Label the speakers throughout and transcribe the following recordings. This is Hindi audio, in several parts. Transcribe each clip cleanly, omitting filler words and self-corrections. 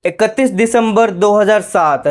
Speaker 1: 31 दिसंबर 2007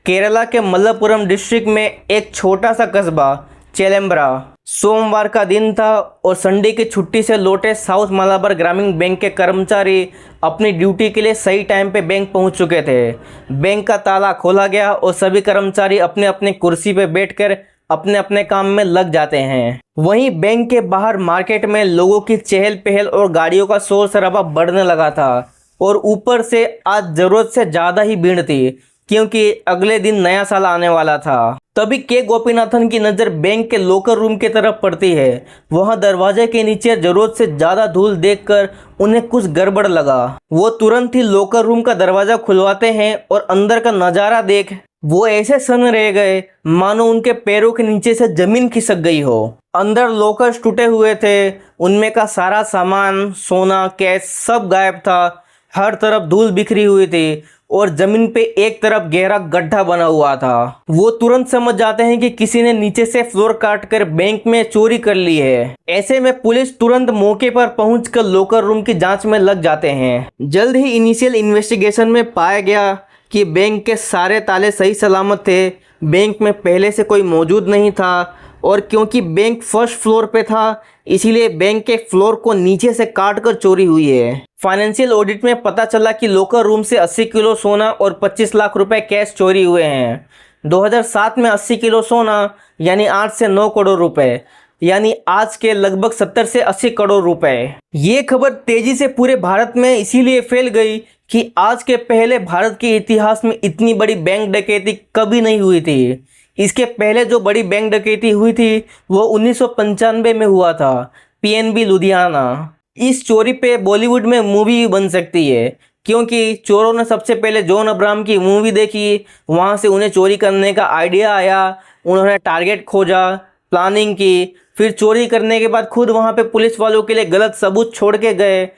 Speaker 1: केरला के मलप्पुरम डिस्ट्रिक्ट में एक छोटा सा कस्बा चेलेम्ब्रा। सोमवार का दिन था और संडे की छुट्टी से लौटे साउथ मलाबार ग्रामीण बैंक के कर्मचारी अपनी ड्यूटी के लिए सही टाइम पे बैंक पहुंच चुके थे। बैंक का ताला खोला गया और सभी कर्मचारी अपने अपने कुर्सी पे बैठकर अपने अपने काम में लग जाते हैं। वहीं बैंक के बाहर मार्केट में लोगों की चहल पहल और गाड़ियों का शोर शराबा बढ़ने लगा था और ऊपर से आज जरूरत से ज़्यादा ही भीड़ थी क्योंकि अगले दिन नया साल आने वाला था। तभी के गोपीनाथन की नज़र बैंक के लॉकर रूम की तरफ पड़ती है। वहां दरवाजे के नीचे जरूरत से ज़्यादा धूल देखकर उन्हें कुछ गड़बड़ लगा। वो तुरंत ही लॉकर रूम का दरवाज़ा खुलवाते हैं और अंदर का नज़ारा देख वो ऐसे सन रह गए मानो उनके पैरों के नीचे से जमीन खिसक गई हो। अंदर लॉकर्स टूटे हुए थे, उनमें का सारा सामान, सोना, कैश सब गायब था। हर तरफ धूल बिखरी हुई थी और जमीन पे एक तरफ गहरा गड्ढा बना हुआ था। वो तुरंत समझ जाते हैं कि किसी ने नीचे से फ्लोर काट कर बैंक में चोरी कर ली है। ऐसे में पुलिस तुरंत मौके पर पहुंचकर लॉकर रूम की जांच में लग जाते हैं। जल्द ही इनिशियल इन्वेस्टिगेशन में पाया गया कि बैंक के सारे ताले सही सलामत थे। बैंक में पहले से कोई मौजूद नहीं था और क्योंकि बैंक फर्स्ट फ्लोर पे था इसीलिए बैंक के फ्लोर को नीचे से काट कर चोरी हुई है। फाइनेंशियल ऑडिट में पता चला कि लॉकर रूम से 80 किलो सोना और 25 लाख रुपए कैश चोरी हुए हैं। 2007 में 80 किलो सोना यानी 8 से 9 करोड़ रुपए, यानी आज के लगभग 70 से 80 करोड़ रुपए। ये खबर तेजी से पूरे भारत में इसीलिए फैल गई कि आज के पहले भारत के इतिहास में इतनी बड़ी बैंक डकैती कभी नहीं हुई थी। इसके पहले जो बड़ी बैंक डकैती हुई थी वो 1995 में हुआ था, पीएनबी लुधियाना। इस चोरी पे बॉलीवुड में मूवी बन सकती है क्योंकि चोरों ने सबसे पहले जॉन अब्राहम की मूवी देखी, वहाँ से उन्हें चोरी करने का आइडिया आया, उन्होंने टारगेट खोजा, प्लानिंग की, फिर चोरी करने के बाद खुद वहाँ पे पुलिस वालों के लिए गलत सबूत छोड़ के गए।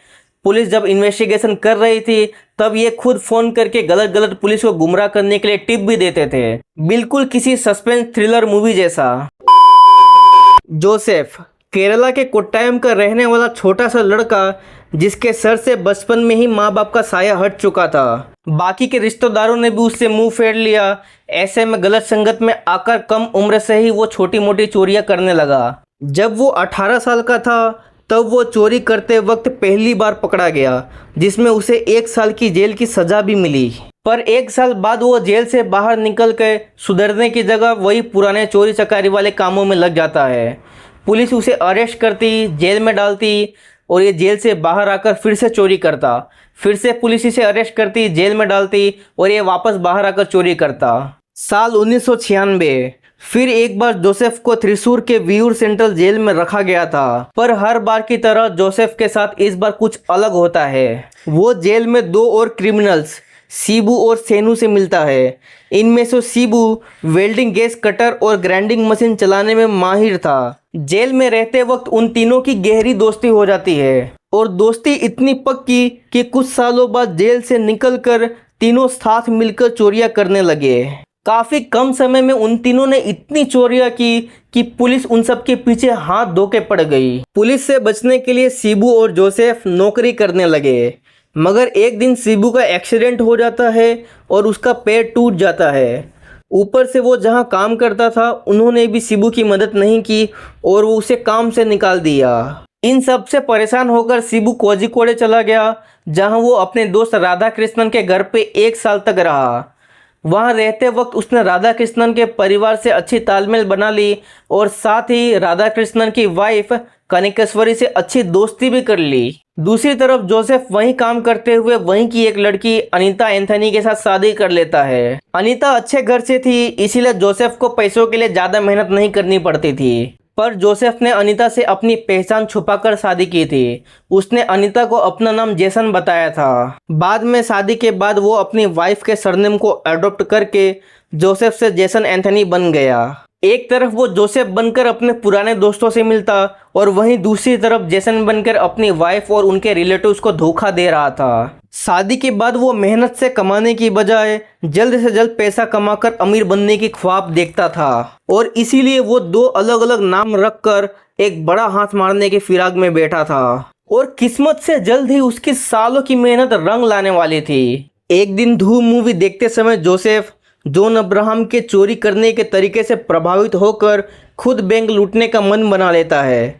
Speaker 1: पुलिस जब इन्वेस्टिगेशन कर रही थी तब ये खुद फ़ोन करके गलत पुलिस को गुमराह करने के लिए टिप भी देते थे, बिल्कुल किसी सस्पेंस थ्रिलर मूवी जैसा। जोसेफ केरला के कोट्टायम का रहने वाला छोटा सा लड़का जिसके सर से बचपन में ही माँ बाप का साया हट चुका था। बाकी के रिश्तेदारों ने भी उससे मुंह फेर लिया। ऐसे में गलत संगत में आकर कम उम्र से ही वो छोटी मोटी चोरियां करने लगा। जब वो 18 साल का था तब वो चोरी करते वक्त पहली बार पकड़ा गया जिसमें उसे 1 साल की जेल की सज़ा भी मिली। पर 1 साल बाद वो जेल से बाहर निकल कर सुधरने की जगह वही पुराने चोरी चकारी वाले कामों में लग जाता है। पुलिस उसे अरेस्ट करती, जेल में डालती और ये जेल से बाहर आकर फिर से चोरी करता। फिर से पुलिस इसे अरेस्ट करती, जेल में डालती और ये वापस बाहर आकर चोरी करता। साल 1996 फिर एक बार जोसेफ को थ्रिसूर के वियूर सेंट्रल जेल में रखा गया था। पर हर बार की तरह जोसेफ के साथ इस बार कुछ अलग होता है। वो जेल में 2 और क्रिमिनल्स शिबू और सेनू से मिलता है। इनमें से शिबू वेल्डिंग गैस कटर और ग्राइंडिंग मशीन चलाने में माहिर था। जेल में रहते वक्त उन तीनों की गहरी दोस्ती हो जाती है और दोस्ती इतनी पक्की कि कुछ सालों बाद जेल से निकलकर तीनों साथ मिलकर चोरियां करने लगे। काफ़ी कम समय में उन तीनों ने इतनी चोरियां की कि पुलिस उन सब के पीछे हाथ धो के पड़ गई। पुलिस से बचने के लिए शिबू और जोसेफ नौकरी करने लगे, मगर एक दिन शिबू का एक्सीडेंट हो जाता है और उसका पैर टूट जाता है। ऊपर से वो जहाँ काम करता था उन्होंने भी शिबू की मदद नहीं की और वो उसे काम से निकाल दिया। इन सब से परेशान होकर शिबू कोझिकोडे चला गया जहाँ वो अपने दोस्त राधा कृष्णन के घर पे 1 साल तक रहा। वहाँ रहते वक्त उसने राधा कृष्णन के परिवार से अच्छी तालमेल बना ली और साथ ही राधा कृष्णन की वाइफ कनिकेश्वरी से अच्छी दोस्ती भी कर ली। दूसरी तरफ जोसेफ वहीं काम करते हुए वहीं की एक लड़की अनीता एंथनी के साथ शादी कर लेता है। अनीता अच्छे घर से थी इसीलिए जोसेफ को पैसों के लिए ज़्यादा मेहनत नहीं करनी पड़ती थी। पर जोसेफ ने अनीता से अपनी पहचान छुपाकर शादी की थी। उसने अनीता को अपना नाम जेसन बताया था। बाद में शादी के बाद वो अपनी वाइफ के सरनेम को अडॉप्ट करके जोसेफ से जेसन एंथनी बन गया। एक तरफ वो जोसेफ बनकर अपने पुराने दोस्तों से मिलता और वहीं दूसरी तरफ जेसन बनकर अपनी वाइफ और उनके रिलेटिव्स को धोखा दे रहा था। शादी के बाद वो मेहनत से कमाने की बजाय जल्द से जल्द पैसा कमाकर अमीर बनने की ख्वाब देखता था और इसीलिए वो 2 अलग अलग नाम रखकर एक बड़ा हाथ मारने की फिराक में बैठा था। और किस्मत से जल्द ही उसकी सालों की मेहनत रंग लाने वाली थी। एक दिन धूम मूवी देखते समय जोसेफ जॉन अब्राहम के चोरी करने के तरीके से प्रभावित होकर खुद बैंक लूटने का मन बना लेता है।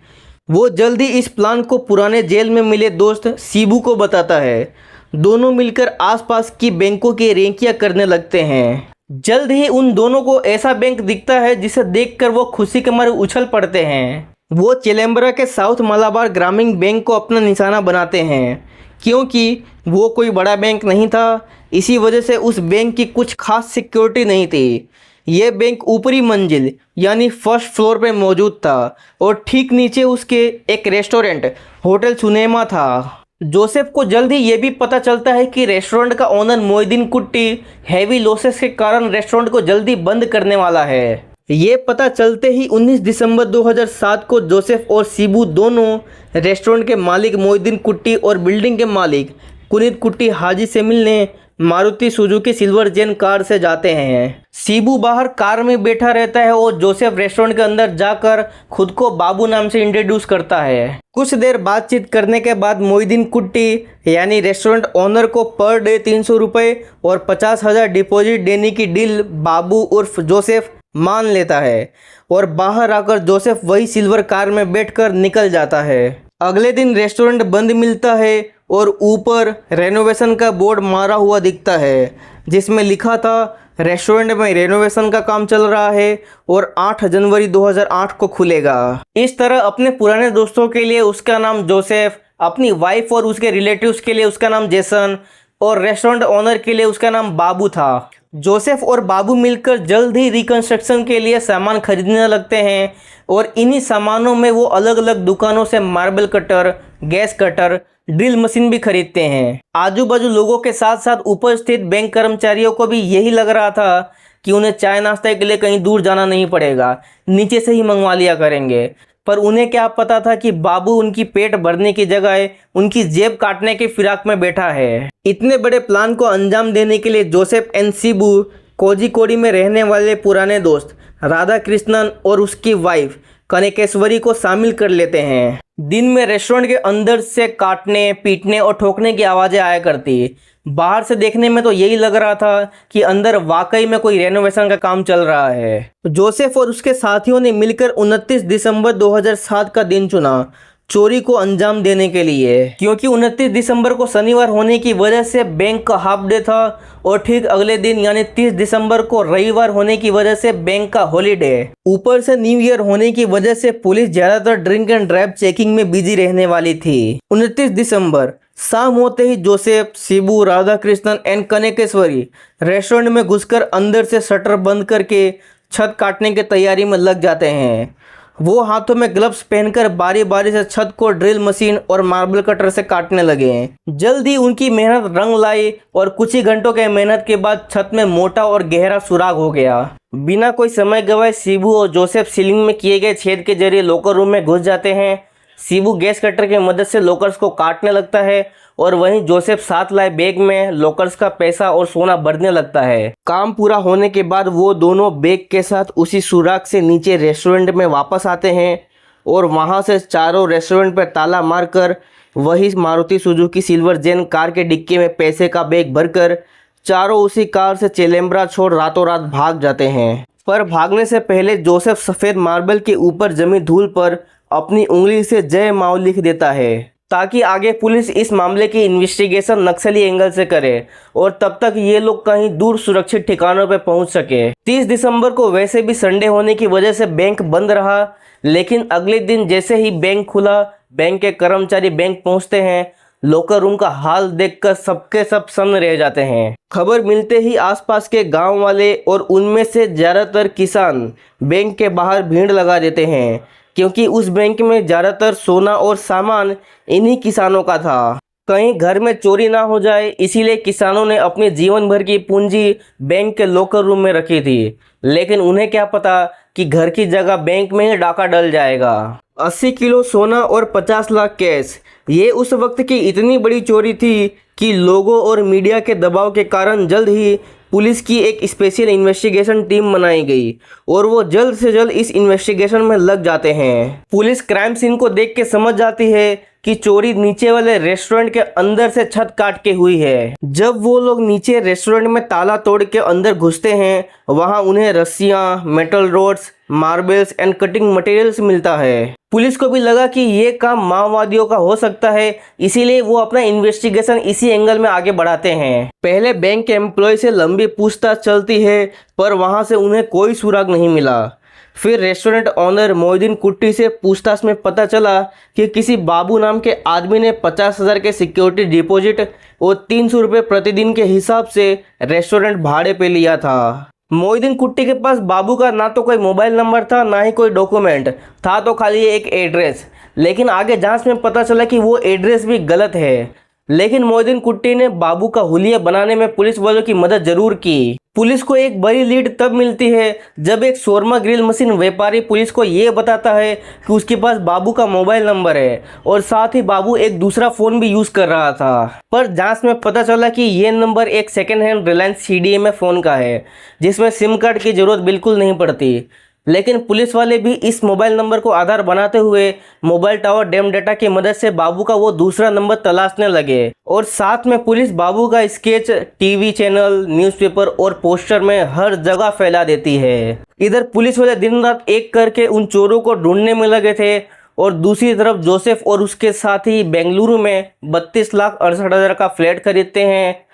Speaker 1: वो जल्द ही इस प्लान को पुराने जेल में मिले दोस्त सीबू को बताता है। दोनों मिलकर आसपास की बैंकों की रेकियां करने लगते हैं। जल्द ही उन दोनों को ऐसा बैंक दिखता है जिसे देखकर वो खुशी के मारे उछल पड़ते हैं। वो चेलेम्बरा के साउथ मलाबार ग्रामीण बैंक को अपना निशाना बनाते हैं। क्योंकि वो कोई बड़ा बैंक नहीं था, इसी वजह से उस बैंक की कुछ खास सिक्योरिटी नहीं थी। ये बैंक ऊपरी मंजिल यानी फर्स्ट फ्लोर पे मौजूद था और ठीक नीचे उसके एक रेस्टोरेंट होटल सुनेमा था। जोसेफ को जल्द ही ये भी पता चलता है कि रेस्टोरेंट का ओनर मोइदीन कुट्टी हैवी लॉसेस के कारण रेस्टोरेंट को जल्दी बंद करने वाला है। ये पता चलते ही 19 दिसंबर 2007 को जोसेफ और सीबू दोनों रेस्टोरेंट के मालिक मोइदीन कुट्टी और बिल्डिंग के मालिक कुनित कुट्टी हाजी से मिलने मारुति सुजुकी सिल्वर जेन कार से जाते हैं। सीबू बाहर कार में बैठा रहता है और जोसेफ रेस्टोरेंट के अंदर जाकर खुद को बाबू नाम से इंट्रोड्यूस करता है। कुछ देर बातचीत करने के बाद मोइदीन कुट्टी यानी रेस्टोरेंट ओनर को पर डे 300 रुपये और 50,000 डिपॉजिट देने की डील बाबू उर्फ जोसेफ मान लेता है और बाहर आकर जोसेफ वही सिल्वर कार में बैठकर निकल जाता है। अगले दिन रेस्टोरेंट बंद मिलता है और ऊपर रेनोवेशन का बोर्ड मारा हुआ दिखता है जिसमें लिखा था रेस्टोरेंट में रेनोवेशन का काम चल रहा है और 8 जनवरी 2008 को खुलेगा। इस तरह अपने पुराने दोस्तों के लिए उसका नाम जोसेफ, अपनी वाइफ और उसके रिलेटिव्स के लिए उसका नाम जेसन और रेस्टोरेंट ओनर के लिए उसका नाम बाबू था। जोसेफ और बाबू मिलकर जल्द ही रिकंस्ट्रक्शन के लिए सामान खरीदने लगते हैं और इन्हीं सामानों में वो अलग अलग दुकानों से marble cutter, gas cutter, drill machine भी खरीदते हैं। आजू बाजू लोगों के साथ साथ ऊपर स्थित बैंक कर्मचारियों को भी यही लग रहा था कि उन्हें चाय नाश्ते के लिए कहीं दूर जाना नहीं पड़ेगा, नीचे से ही मंगवा लिया करेंगे। पर उन्हें क्या पता था कि बाबू उनकी पेट भरने की जगह उनकी जेब काटने की फिराक में बैठा है। इतने बड़े प्लान को अंजाम देने के लिए जोसेफ एंड सीबू कोझिकोडी में रहने वाले पुराने दोस्त राधा कृष्णन और उसकी वाइफ कनकेश्वरी को शामिल कर लेते हैं। दिन में रेस्टोरेंट के अंदर से काटने, पीटने और ठोकने की आवाज़ें आया करती। बाहर से देखने में तो यही लग रहा था कि अंदर वाकई में कोई रेनोवेशन का काम चल रहा है। जोसेफ और उसके साथियों ने मिलकर 29 दिसंबर 2007 का दिन चुना चोरी को अंजाम देने के लिए। क्योंकि 29 दिसंबर को शनिवार होने की वजह से बैंक का हाफ डे था और ठीक अगले दिन यानी 30 दिसंबर को रविवार होने की वजह से बैंक का हॉलीडे। ऊपर से न्यू ईयर होने की वजह से पुलिस ज्यादातर ड्रिंक एंड ड्राइव चेकिंग में बिजी रहने वाली थी। 29 दिसंबर शाम होते ही Joseph, Sibu, Radha Krishnan and Kanakeshwari restaurant में घुसकर अंदर से शटर बंद करके छत काटने की तैयारी में लग जाते हैं। वो हाथों में ग्लव्स पहनकर बारी बारी से छत को ड्रिल मशीन और मार्बल कटर से काटने लगे। जल्द ही उनकी मेहनत रंग लाई और कुछ ही घंटों के मेहनत के बाद छत में मोटा और गहरा सुराग हो गया। बिना कोई समय गवाए सीबू और जोसेफ सीलिंग में किए गए छेद के जरिए लॉकर रूम में घुस जाते हैं। सीबू गैस कटर की मदद से लॉकर्स को काटने लगता है और वहीं जोसेफ साथ लाए बैग में लॉकर्स का पैसा और सोना भरने लगता है। काम पूरा होने के बाद वो दोनों बैग के साथ उसी सुराग से नीचे रेस्टोरेंट में वापस आते हैं और वहां से चारों रेस्टोरेंट पर ताला मारकर वही मारुति सुजुकी सिल्वर जेन कार के डिक्की में पैसे का बैग भरकर चारों उसी कार से चेलेम्बरा छोड़ रातों रात भाग जाते हैं। पर भागने से पहले जोसेफ सफ़ेद मार्बल के ऊपर जमी धूल पर अपनी उंगली से जय माओ लिख देता है ताकि आगे पुलिस इस मामले की इन्वेस्टिगेशन नक्सली एंगल से करे और तब तक ये लोग कहीं दूर सुरक्षित ठिकानों पर पहुंच सके। 30 दिसंबर को वैसे भी संडे होने की वजह से बैंक बंद रहा, लेकिन अगले दिन जैसे ही बैंक खुला, बैंक के कर्मचारी बैंक पहुंचते हैं। लॉकर रूम का हाल देखकर सबके सब सन्न रह जाते हैं। खबर मिलते ही आसपास के गांव वाले और उनमें से ज़्यादातर किसान बैंक के बाहर भीड़ लगा देते हैं क्योंकि उस बैंक में ज़्यादातर सोना और सामान इन्हीं किसानों का था। कहीं घर में चोरी ना हो जाए इसीलिए किसानों ने अपने जीवन भर की पूंजी बैंक के लॉकर रूम में रखी थी, लेकिन उन्हें क्या पता कि घर की जगह बैंक में ही डाका डल जाएगा। 80 किलो सोना और 50 लाख कैश, ये उस वक्त की इतनी बड़ी चोरी थी कि लोगों और मीडिया के दबाव के कारण जल्द ही पुलिस की एक स्पेशल इन्वेस्टिगेशन टीम बनाई गई और वो जल्द से जल्द इस इन्वेस्टिगेशन में लग जाते हैं। पुलिस क्राइम सीन को देख के समझ जाती है कि चोरी नीचे वाले रेस्टोरेंट के अंदर से छत काट के हुई है। जब वो लोग नीचे रेस्टोरेंट में ताला तोड़ के अंदर घुसते हैं, वहां उन्हें रस्सियां, metal rods, marbles and cutting materials मिलता है। पुलिस को भी लगा कि ये काम माओवादियों का हो सकता है, इसीलिए वो अपना इन्वेस्टिगेशन इसी एंगल में आगे बढ़ाते हैं। पहले बैंक के एम्प्लॉय से लंबी पूछताछ चलती है, पर वहां से उन्हें कोई सुराग नहीं मिला। फिर रेस्टोरेंट ओनर मोहिउद्दीन कुट्टी से पूछताछ में पता चला कि किसी बाबू नाम के आदमी ने 50,000 के सिक्योरिटी डिपॉजिट और 300 रुपये प्रतिदिन के हिसाब से रेस्टोरेंट भाड़े पे लिया था। मोहिउद्दीन कुट्टी के पास बाबू का ना तो कोई मोबाइल नंबर था, ना ही कोई डॉक्यूमेंट था, तो खाली एक एड्रेस। लेकिन आगे जांच में पता चला कि वो एड्रेस भी गलत है। लेकिन मोहिउद्दीन कुट्टी ने बाबू का हुलिया बनाने में पुलिस वालों की मदद जरूर की। पुलिस को एक बड़ी लीड तब मिलती है जब एक शोरमा ग्रिल मशीन व्यापारी पुलिस को ये बताता है कि उसके पास बाबू का मोबाइल नंबर है और साथ ही बाबू एक दूसरा फ़ोन भी यूज़ कर रहा था। पर जांच में पता चला कि ये नंबर एक second hand Reliance CDMA phone का है, जिसमें सिम कार्ड की ज़रूरत बिल्कुल नहीं पड़ती। लेकिन पुलिस वाले भी इस मोबाइल नंबर को आधार बनाते हुए मोबाइल टावर डैम डेटा की मदद से बाबू का वो दूसरा नंबर तलाशने लगे। और साथ में पुलिस बाबू का स्केच टीवी चैनल, न्यूज़पेपर और पोस्टर में हर जगह फैला देती है। इधर पुलिस वाले दिन रात एक करके उन चोरों को ढूंढने में लगे थे, और दूसरी तरफ जोसेफ और उसके साथी बेंगलुरु में 32,68,000 का फ्लैट खरीदते हैं,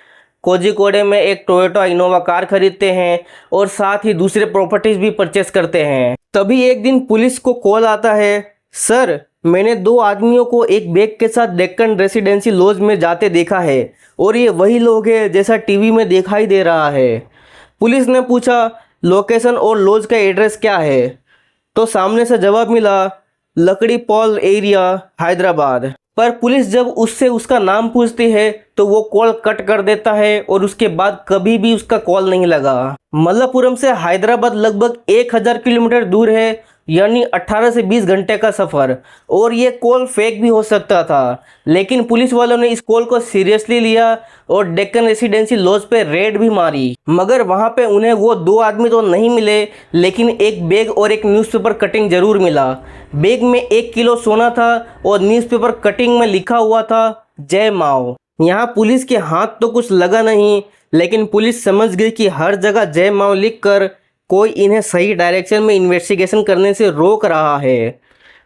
Speaker 1: कोझिकोडे में एक टोयोटा इनोवा कार खरीदते हैं और साथ ही दूसरे प्रॉपर्टीज भी परचेस करते हैं। तभी एक दिन पुलिस को कॉल आता है, सर मैंने 2 आदमियों को एक बैग के साथ डेक्कन रेसिडेंसी लॉज में जाते देखा है और ये वही लोग हैं जैसा टीवी में दिखाई दे रहा है। पुलिस ने पूछा लोकेशन और लॉज का एड्रेस क्या है, तो सामने से जवाब मिला लकड़ी पॉल एरिया हैदराबाद। पर पुलिस जब उससे उसका नाम पूछती है तो वो कॉल कट कर देता है और उसके बाद कभी भी उसका कॉल नहीं लगा। मल्लापुरम से हैदराबाद लगभग 1000 किलोमीटर दूर है, यानी 18 से 20 घंटे का सफ़र, और ये कॉल फेक भी हो सकता था। लेकिन पुलिस वालों ने इस कॉल को सीरियसली लिया और डेक्कन रेसिडेंसी लॉज पे रेड भी मारी। मगर वहाँ पे उन्हें वो 2 आदमी तो नहीं मिले, लेकिन एक बैग और एक न्यूज़पेपर कटिंग ज़रूर मिला। बैग में 1 किलो सोना था और न्यूज़पेपर कटिंग में लिखा हुआ था जय माओ। यहाँ पुलिस के हाथ तो कुछ लगा नहीं, लेकिन पुलिस समझ गई कि हर जगह जय माओ लिखकर कोई इन्हें सही डायरेक्शन में इन्वेस्टिगेशन करने से रोक रहा है।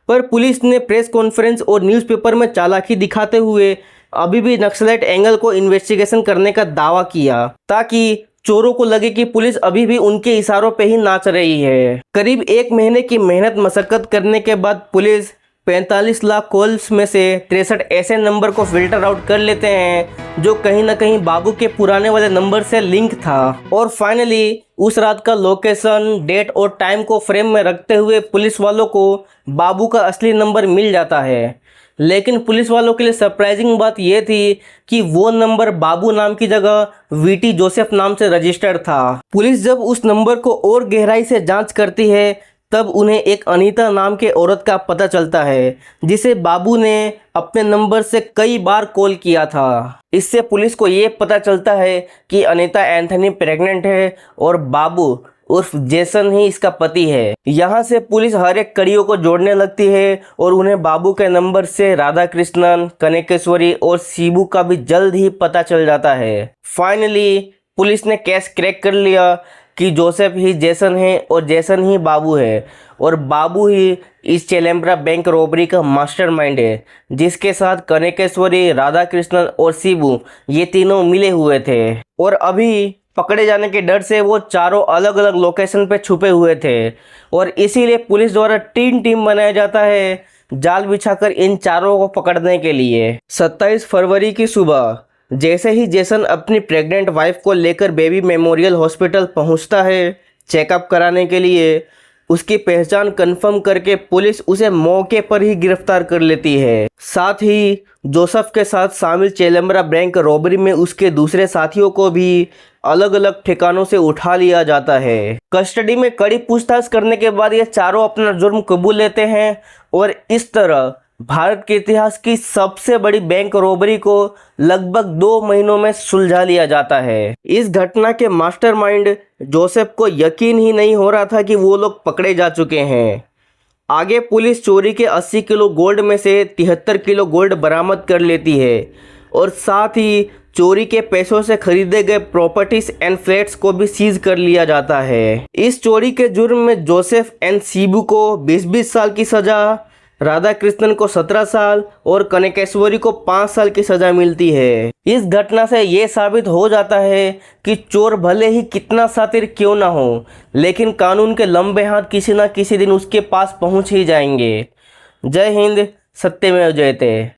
Speaker 1: पर पुलिस ने प्रेस कॉन्फ्रेंस और न्यूज़पेपर में चालाकी दिखाते हुए अभी भी नक्सलाइट एंगल को इन्वेस्टिगेशन करने का दावा किया, ताकि चोरों को लगे कि पुलिस अभी भी उनके इशारों पे ही नाच रही है। करीब 1 महीने की मेहनत मशक्कत करने के बाद पुलिस 45 लाख कॉल्स में से 63 ऐसे नंबर को फिल्टर आउट कर लेते हैं जो कहीं ना कहीं बाबू के पुराने वाले नंबर से लिंक था। और फाइनली उस रात का लोकेशन, डेट और टाइम को फ्रेम में रखते हुए पुलिस वालों को बाबू का असली नंबर मिल जाता है। लेकिन पुलिस वालों के लिए सरप्राइजिंग बात यह थी कि वो नंबर बाबू नाम की जगह VT जोसेफ नाम से रजिस्टर्ड था। पुलिस जब उस नंबर को और गहराई से जांच करती है तब उन्हें एक अनीता नाम के औरत का पता चलता है, जिसे बाबू ने अपने नंबर से कई बार कॉल किया था। इससे पुलिस को ये पता चलता है कि अनीता एंथनी प्रेग्नेंट है और बाबू उर्फ जेसन ही इसका पति है। यहाँ से पुलिस हर एक कड़ियों को जोड़ने लगती है और उन्हें बाबू के नंबर से राधा कृष्णन, कनकेश्वरी और शिबू का भी जल्द ही पता चल जाता है। फाइनली पुलिस ने केस क्रैक कर लिया कि जोसेफ ही जेसन है और जेसन ही बाबू है, और बाबू ही इस चेलेम्ब्रा बैंक रॉबरी का मास्टरमाइंड है, जिसके साथ कनकेश्वरी, राधा कृष्णन और शिबू ये तीनों मिले हुए थे। और अभी पकड़े जाने के डर से वो चारों अलग अलग लोकेशन पे छुपे हुए थे, और इसीलिए पुलिस द्वारा 3 टीम बनाया जाता है जाल बिछाकर इन चारों को पकड़ने के लिए। 27 फरवरी की सुबह जैसे ही जेसन अपनी प्रेग्नेंट वाइफ को लेकर बेबी मेमोरियल हॉस्पिटल पहुंचता है चेकअप कराने के लिए, उसकी पहचान कंफर्म करके पुलिस उसे मौके पर ही गिरफ्तार कर लेती है। साथ ही जोसेफ के साथ शामिल चेलेम्ब्रा बैंक रॉबरी में उसके दूसरे साथियों को भी अलग अलग ठिकानों से उठा लिया जाता है। कस्टडी में कड़ी पूछताछ करने के बाद ये चारों अपना जुर्म कबूल लेते हैं और इस तरह भारत के इतिहास की सबसे बड़ी बैंक रॉबरी को लगभग 2 महीनों में सुलझा लिया जाता है। इस घटना के मास्टरमाइंड जोसेफ को यकीन ही नहीं हो रहा था कि वो लोग पकड़े जा चुके हैं। आगे पुलिस चोरी के 80 किलो गोल्ड में से 73 किलो गोल्ड बरामद कर लेती है और साथ ही चोरी के पैसों से खरीदे गए प्रॉपर्टीज एंड फ्लैट्स को भी सीज कर लिया जाता है। इस चोरी के जुर्म में जोसेफ एंड शिबू को 20-20 साल की सज़ा, राधा कृष्णन को 17 साल और कनकेश्वरी को 5 साल की सज़ा मिलती है। इस घटना से ये साबित हो जाता है कि चोर भले ही कितना शातिर क्यों ना हो, लेकिन कानून के लंबे हाथ किसी ना किसी दिन उसके पास पहुंच ही जाएंगे। जय हिंद, सत्यमेव जयते।